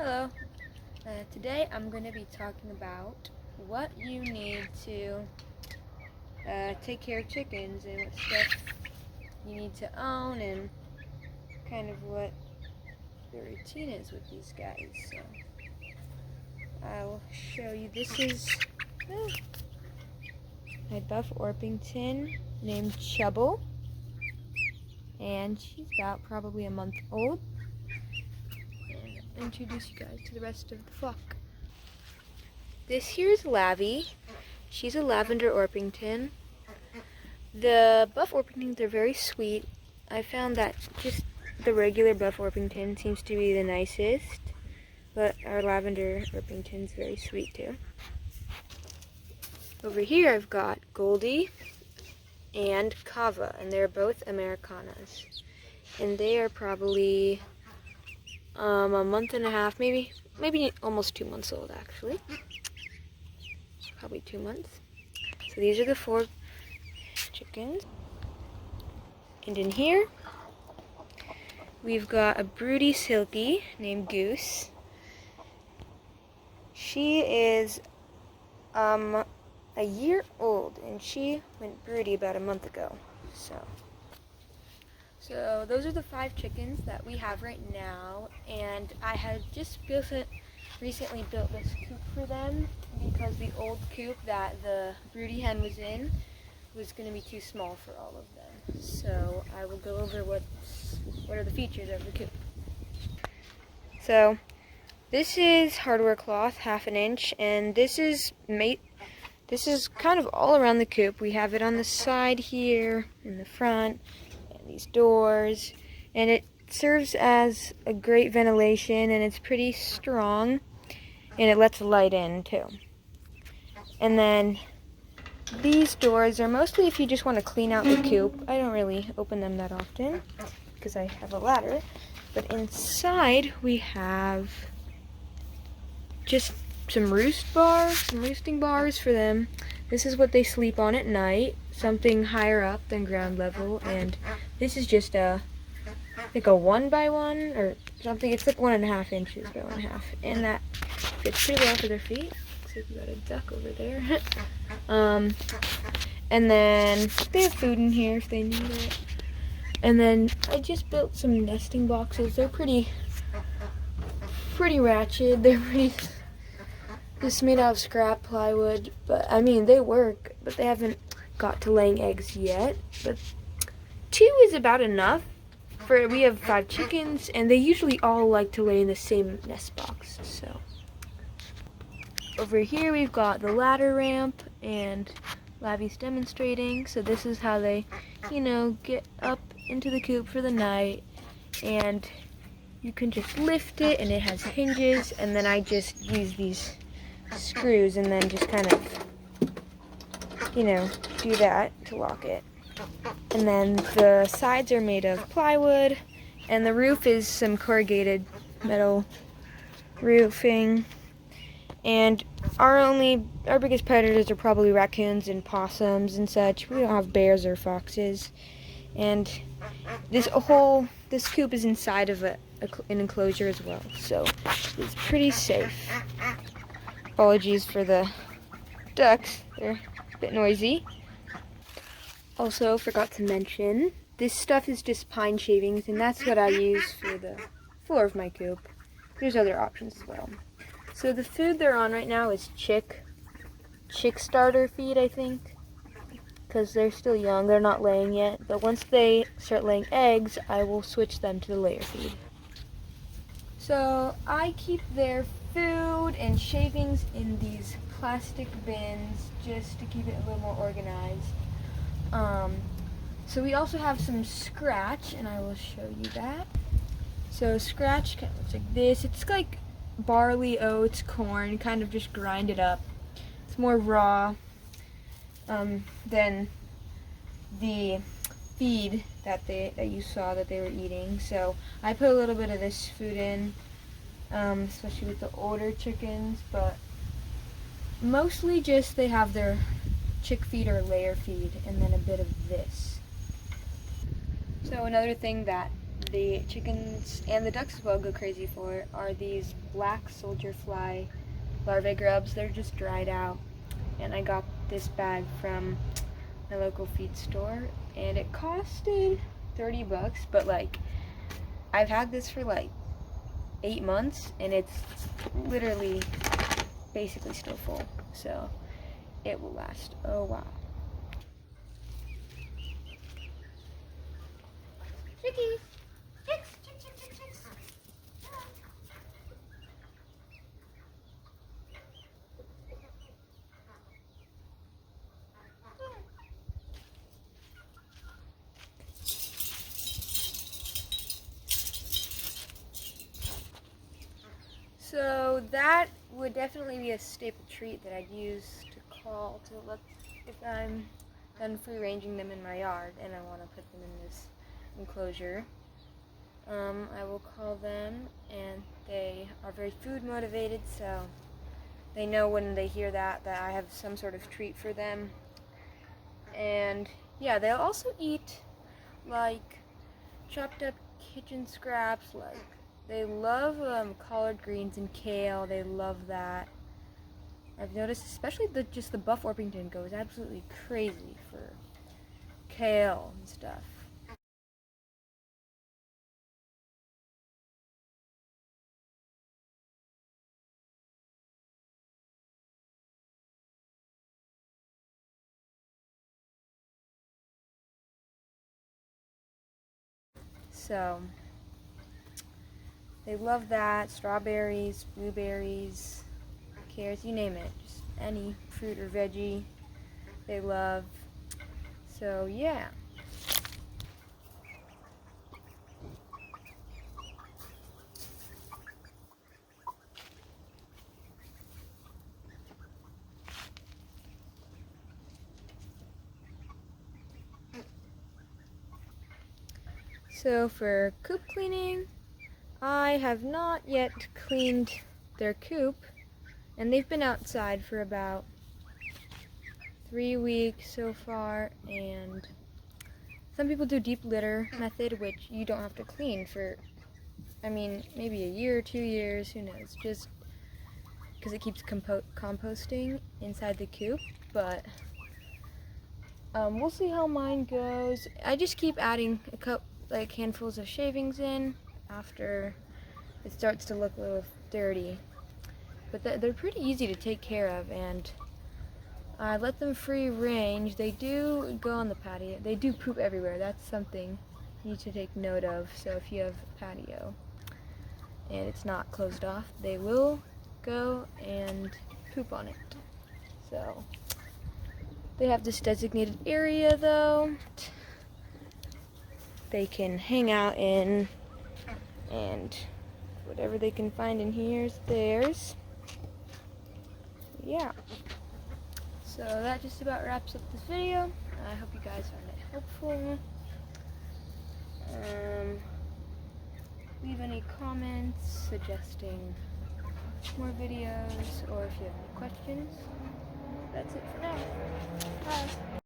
Hello. Today I'm going to be talking about what you need to take care of chickens and what stuff you need to own and kind of what the routine is with these guys. So I'll show you. This is my Buff Orpington named Chubble, and she's about probably a month old. And I'll introduce you guys to the rest of the flock. This here's Lavi. She's a lavender Orpington. The Buff Orpingtons are very sweet. I found that just the regular Buff Orpington seems to be the nicest, but our lavender Orpington's very sweet too. Over here I've got Goldie and Kava, and they're both Americanas. And they are probably a month and a half, maybe almost 2 months old actually. Probably 2 months. So these are the 4 chickens. And in here, we've got a broody silky named Goose. She is a year old, and she went broody about a month ago. So those are the 5 chickens that we have right now, and I had just recently built this coop for them because the old coop that the broody hen was in was going to be too small for all of them. So I will go over what are the features of the coop. So this is hardware cloth, 1/2 inch, and this is kind of all around the coop. We have it on the side here, in the front, and these doors, and it serves as a great ventilation, and it's pretty strong, and it lets light in too. And then these doors are mostly if you just want to clean out the coop. I don't really open them that often because I have a ladder. But inside we have just some roosting bars for them. This is what they sleep on at night, something higher up than ground level. And this is just like a 1x1 or something. It's like 1.5 inches by 1.5, and that fits pretty well for their feet. Looks like we got a duck over there. And then they have food in here if they need it. And then I just built some nesting boxes. They're pretty ratchet. They're just made out of scrap plywood, but I mean they work, but they haven't got to laying eggs yet. But 2 is about enough. We have 5 chickens, and they usually all like to lay in the same nest box. So over here we've got the ladder ramp, and Lavi's demonstrating. So this is how they, get up into the coop for the night, and you can just lift it, and it has hinges, and then I just use these screws and then just kind of, do that to lock it. And then the sides are made of plywood, and the roof is some corrugated metal roofing. And our biggest predators are probably raccoons and possums and such. We don't have bears or foxes. And this coop is inside of an enclosure as well, so it's pretty safe. Apologies for the ducks, they're a bit noisy. Also, forgot to mention, this stuff is just pine shavings, and that's what I use for the floor of my coop. There's other options as well. So the food they're on right now is chick starter feed, I think, because they're still young, they're not laying yet. But once they start laying eggs, I will switch them to the layer feed. So I keep their food and shavings in these plastic bins just to keep it a little more organized. So we also have some scratch, and I will show you that. So scratch kind of looks like this. It's like barley, oats, corn, kind of just grind it up. It's more raw than the feed that you saw that they were eating. So I put a little bit of this food in, especially with the older chickens, but mostly just they have their chick feed or layer feed, and then a bit of this. So another thing that the chickens and the ducks as well go crazy for are these black soldier fly larvae grubs. They're just dried out, and I got this bag from my local feed store, and it costed 30 bucks, but like I've had this for like 8 months and it's literally basically still full, so it will last a while. Chickies! Chicks! Chicks! Chicks! Chicks! Chicks! So that would definitely be a staple treat that I'd use to call to look if I'm done free ranging them in my yard and I want to put them in this enclosure. I will call them, and they are very food motivated, so they know when they hear that I have some sort of treat for them. And yeah, they'll also eat like chopped up kitchen scraps. Like they love collard greens and kale. They love that. I've noticed, especially just the Buff Orpington goes absolutely crazy for kale and stuff. So they love that. Strawberries, blueberries, carrots, you name it. Just any fruit or veggie they love. So yeah. So for coop cleaning, I have not yet cleaned their coop, and they've been outside for about 3 weeks so far, and some people do deep litter method, which you don't have to clean for, I mean, maybe a year or 2 years, who knows, just because it keeps composting inside the coop. But we'll see how mine goes. I just keep adding like handfuls of shavings in after it starts to look a little dirty, but they're pretty easy to take care of, and I let them free range. They do go on the patio. They do poop everywhere. That's something you need to take note of. So if you have a patio and it's not closed off, they will go and poop on it. So they have this designated area though they can hang out in, and whatever they can find in here is theirs. Yeah. So that just about wraps up this video. I hope you guys found it helpful. Leave any comments suggesting more videos, or if you have any questions. That's it for now. Bye.